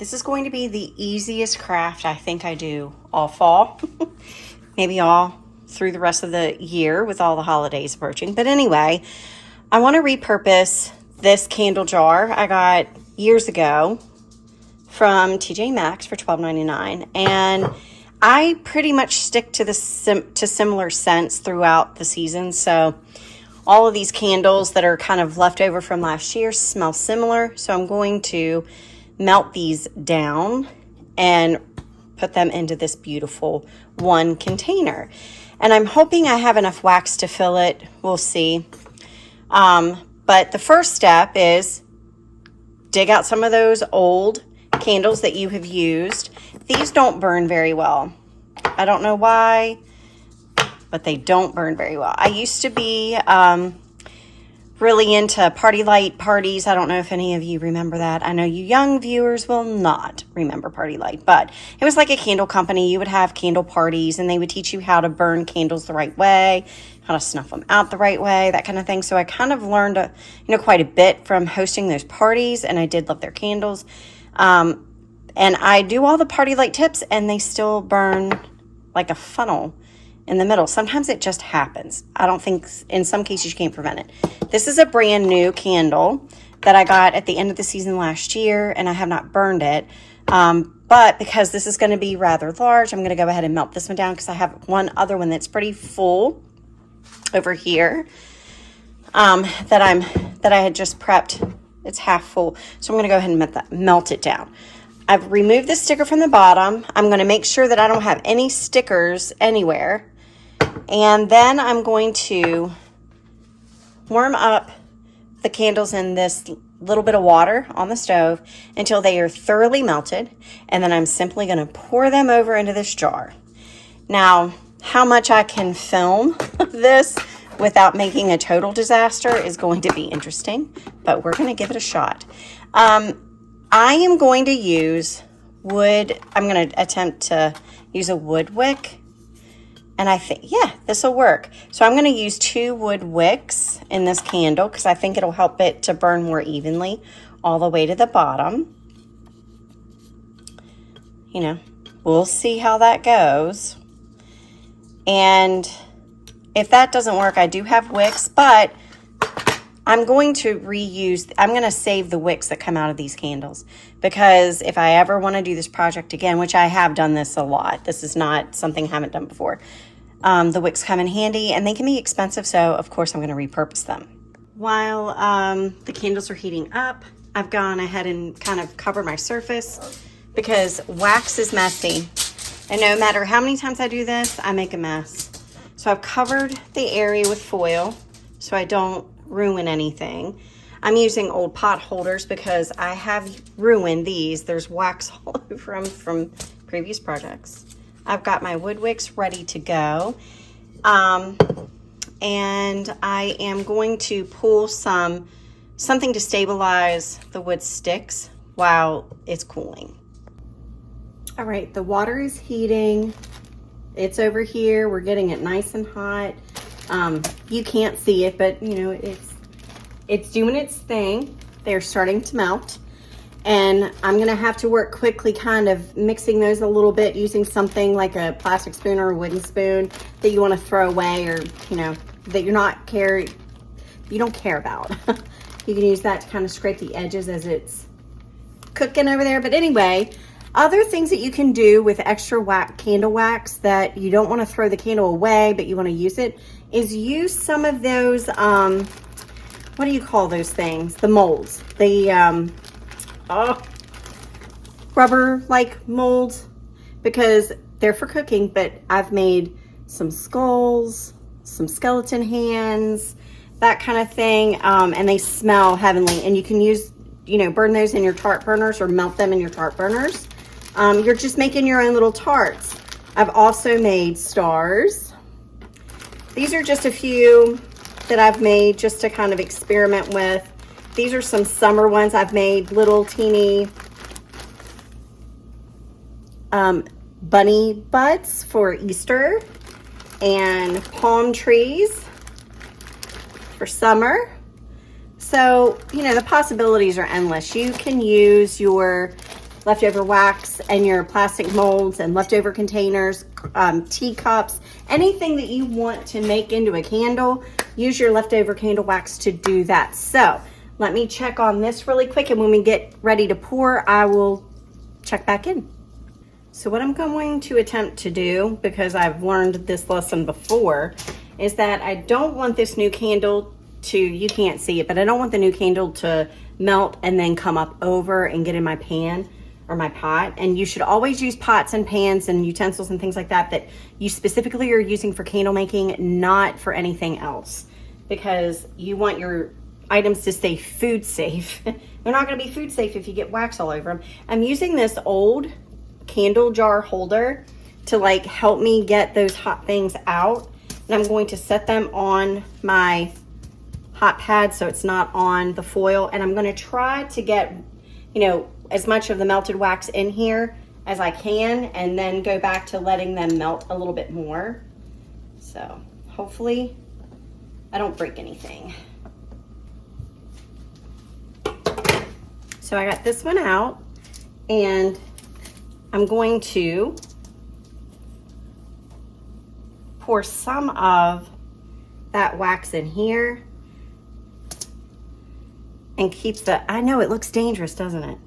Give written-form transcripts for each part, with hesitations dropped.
This is going to be the easiest craft I think I do all fall. Maybe all through the rest of the year with all the holidays approaching. But anyway, I want to repurpose this candle jar I got years ago from TJ Maxx for $12.99. And I pretty much stick to similar scents throughout the season. So all of these candles that are kind of left over from last year smell similar. So I'm going to melt these down and put them into this beautiful one container. And I'm hoping I have enough wax to fill it. We'll see. But the first step is dig out some of those old candles that you have used. These don't burn very well. I don't know why, but they don't burn very well. I used to be really into party light parties. I don't know if any of you remember that. I know you young viewers will not remember Party Light, but it was like a candle company. You would have candle parties and they would teach you how to burn candles the right way, how to snuff them out the right way, that kind of thing. So I kind of learned quite a bit from hosting those parties, and I did love their candles. And I do all the Party Light tips and they still burn like a funnel in the middle. Sometimes it just happens. I don't think, in some cases you can't prevent it. This is a brand new candle that I got at the end of the season last year, and I have not burned it. But because this is going to be rather large, I'm going to go ahead and melt this one down because I have one other one that's pretty full over here that I had just prepped. It's half full. So I'm going to go ahead and melt it down. I've removed the sticker from the bottom. I'm going to make sure that I don't have any stickers anywhere. And then I'm going to warm up the candles in this little bit of water on the stove until they are thoroughly melted. And then I'm simply going to pour them over into this jar. Now, how much I can film this without making a total disaster is going to be interesting, but we're going to give it a shot. I am going to use wood. I'm going to attempt to use a wood wick. And I think, yeah, this will work. So I'm going to use 2 wood wicks in this candle because I think it'll help it to burn more evenly all the way to the bottom. You know, we'll see how that goes. And if that doesn't work, I do have wicks, but I'm going to I'm going to save the wicks that come out of these candles, because if I ever want to do this project again, which I have done this a lot, this is not something I haven't done before, the wicks come in handy and they can be expensive. So of course I'm going to repurpose them. While the candles are heating up, I've gone ahead and kind of covered my surface because wax is messy. And no matter how many times I do this, I make a mess. So I've covered the area with foil so I don't ruin anything. I'm using old pot holders because I have ruined these. There's wax all over them from previous projects. I've got my wood wicks ready to go. And I am going to pull something to stabilize the wood sticks while it's cooling. All right, the water is heating. It's over here. We're getting it nice and hot. You can't see it, but you know, it's doing its thing. They're starting to melt, and I'm gonna have to work quickly, kind of mixing those a little bit using something like a plastic spoon or a wooden spoon that you want to throw away, or you know, that you don't care about. You can use that to kind of scrape the edges as it's cooking over there. But anyway, other things that you can do with extra candle wax that you don't want to throw the candle away, but you want to use it, is use some of those, what do you call those things? The molds. The rubber-like molds, because they're for cooking, but I've made some skulls, some skeleton hands, that kind of thing, and they smell heavenly. And you can use, you know, burn those in your tart burners or melt them in your tart burners. You're just making your own little tarts. I've also made stars. These are just a few that I've made just to kind of experiment with. These are some summer ones. I've made little teeny bunny butts for Easter, and palm trees for summer. So, you know, the possibilities are endless. You can use your leftover wax and your plastic molds and leftover containers, teacups, anything that you want to make into a candle, use your leftover candle wax to do that. So let me check on this really quick, and when we get ready to pour, I will check back in. So what I'm going to attempt to do, because I've learned this lesson before, is that I don't want this new candle to, you can't see it, but I don't want the new candle to melt and then come up over and get in my pan or my pot. And you should always use pots and pans and utensils and things like that that you specifically are using for candle making, not for anything else, because you want your items to stay food safe. They're not going to be food safe if you get wax all over them. I'm using this old candle jar holder to like help me get those hot things out, and I'm going to set them on my hot pad so it's not on the foil, and I'm going to try to get, you know, as much of the melted wax in here as I can, and then go back to letting them melt a little bit more. So hopefully I don't break anything. So I got this one out, and I'm going to pour some of that wax in here and keep the, I know it looks dangerous, doesn't it?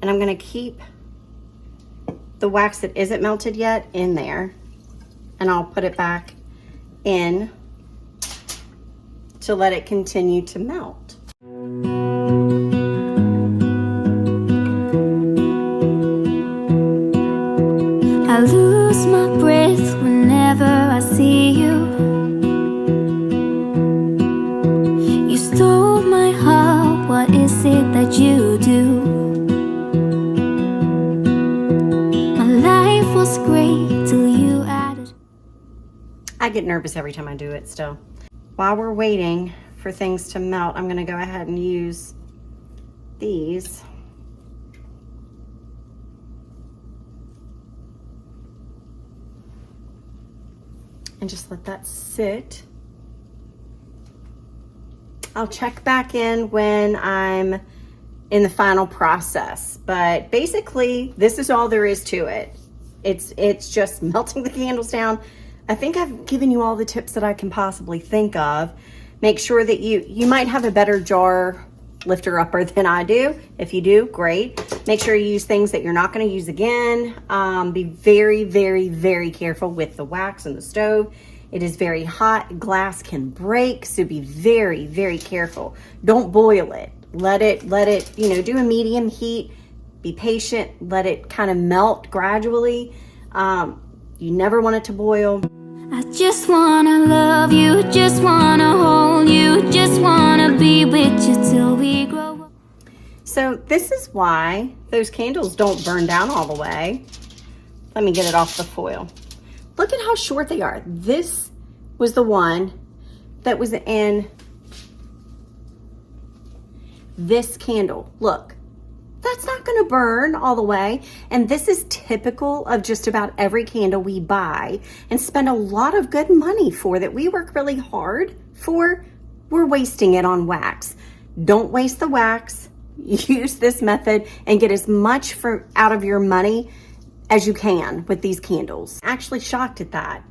And I'm going to keep the wax that isn't melted yet in there, and I'll put it back in to let it continue to melt. I lose my breath whenever I see you. You stole my heart, what is it that you do? My life was great till you added. I get nervous every time I do it still. While we're waiting for things to melt, I'm gonna go ahead and use these. And just let that sit. I'll check back in when I'm in the final process, but basically this is all there is to it. It's just melting the candles down. I think I've given you all the tips that I can possibly think of. Make sure that you might have a better jar lifter upper than I do. If you do, great. Make sure you use things that you're not going to use again. Be very, very, very careful with the wax and the stove. It is very hot. Glass can break, so be very, very careful. Don't boil it. Let it, you know, do a medium heat. Be patient. Let it kind of melt gradually. You never want it to boil. I just wanna love you, just wanna hold you, just wanna be with you till we grow up. So this is why those candles don't burn down all the way. Let me get it off the foil. Look at how short they are. This was the one that was in this candle. Look, that's not gonna burn all the way. And this is typical of just about every candle we buy and spend a lot of good money for, that we work really hard for. We're wasting it on wax. Don't waste the wax. Use this method and get as much out of your money as you can with these candles. Actually shocked at that.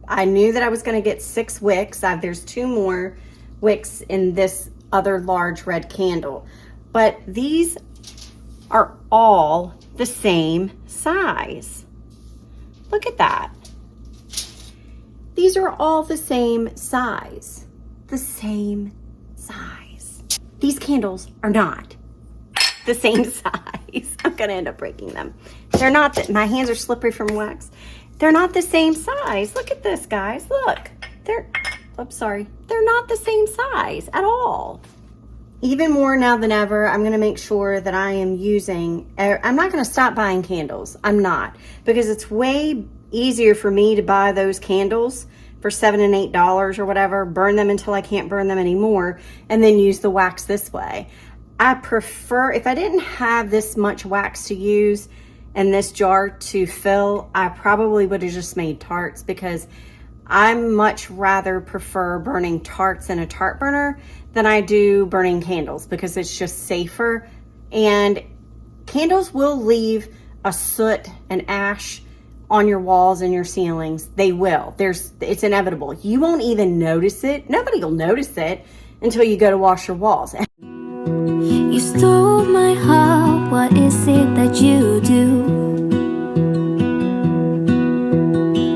I knew that I was gonna get 6 wicks. There's 2 more wicks in this other large red candle, but these are all the same size. Look at that. These are all the same size. The same size. These candles are not the same size. I'm gonna end up breaking them. They're not, my hands are slippery from wax. They're not the same size. Look at this, guys. Look, they're not the same size at all. Even more now than ever, I'm gonna make sure that I am using, I'm not gonna stop buying candles. I'm not, because it's way easier for me to buy those candles for $7 and $8 or whatever, burn them until I can't burn them anymore, and then use the wax this way. I prefer, if I didn't have this much wax to use and this jar to fill, I probably would have just made tarts, because I much rather prefer burning tarts in a tart burner than I do burning candles, because it's just safer. And Candles will leave a soot and ash on your walls and your ceilings. They will. It's inevitable. You won't even notice it. Nobody will notice it until you go to wash your walls. You stole my heart, what is it that you do?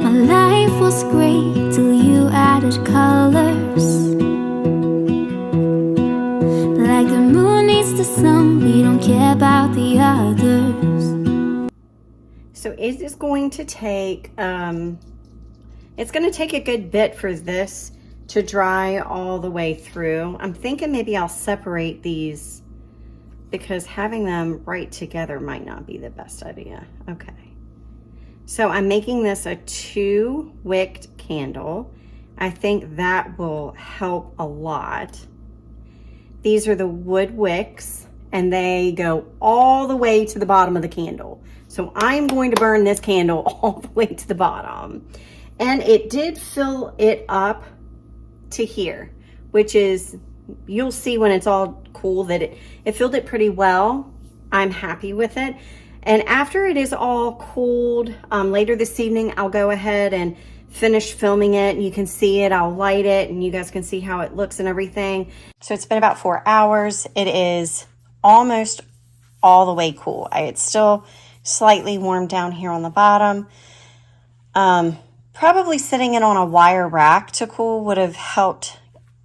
My life was great till you added colors. Like the moon needs the sun, we don't care about the others. So it is going to take, it's going to take a good bit for this to dry all the way through. I'm thinking maybe I'll separate these because having them right together might not be the best idea. Okay. So I'm making this a 2-wicked candle. I think that will help a lot. These are the wood wicks and they go all the way to the bottom of the candle. So I'm going to burn this candle all the way to the bottom. And it did fill it up to here, which is, you'll see when it's all cool that it filled it pretty well. I'm happy with it. And after it is all cooled, later this evening, I'll go ahead and finish filming it. You can see it, I'll light it, and you guys can see how it looks and everything. So it's been about 4 hours. It is almost all the way cool. It's still slightly warm down here on the bottom. Probably sitting it on a wire rack to cool would have helped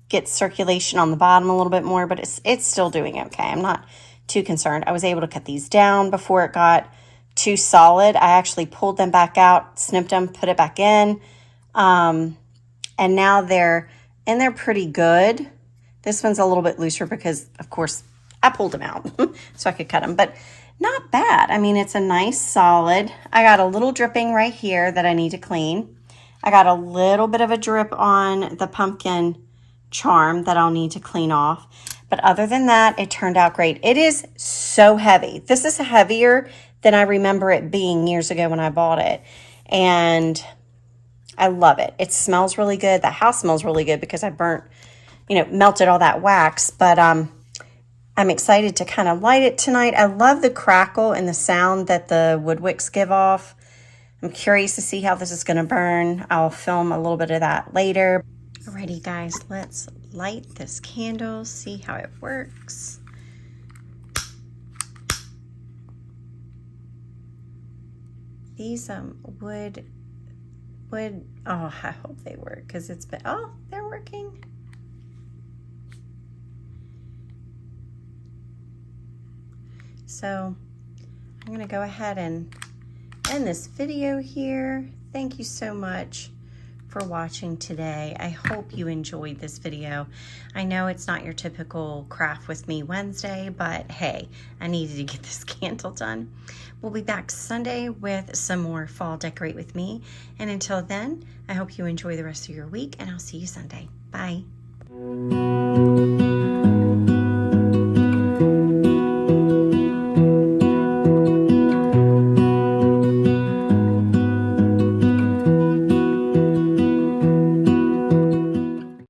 get circulation on the bottom a little bit more, but it's still doing okay. I'm not too concerned. I was able to cut these down before it got too solid. I actually pulled them back out, snipped them, put it back in, and now they're pretty good. This one's a little bit looser because, of course, I pulled them out so I could cut them, but not bad. I mean, it's a nice solid. I got a little dripping right here that I need to clean. I got a little bit of a drip on the pumpkin charm that I'll need to clean off. But other than that, it turned out great. It is so heavy. This is heavier than I remember it being years ago when I bought it. And I love it. It smells really good. The house smells really good because I melted all that wax. But I'm excited to kind of light it tonight. I love the crackle and the sound that the wood wicks give off. I'm curious to see how this is going to burn. I'll film a little bit of that later. Alrighty, guys, let's light this candle, see how it works. These wood, oh, I hope they work because it's been, oh, they're working. So I'm going to go ahead and end this video here. Thank you so much for watching today. I hope you enjoyed this video. I know it's not your typical Craft With Me Wednesday, but hey, I needed to get this candle done. We'll be back Sunday with some more Fall Decorate With Me. And until then, I hope you enjoy the rest of your week and I'll see you Sunday. Bye.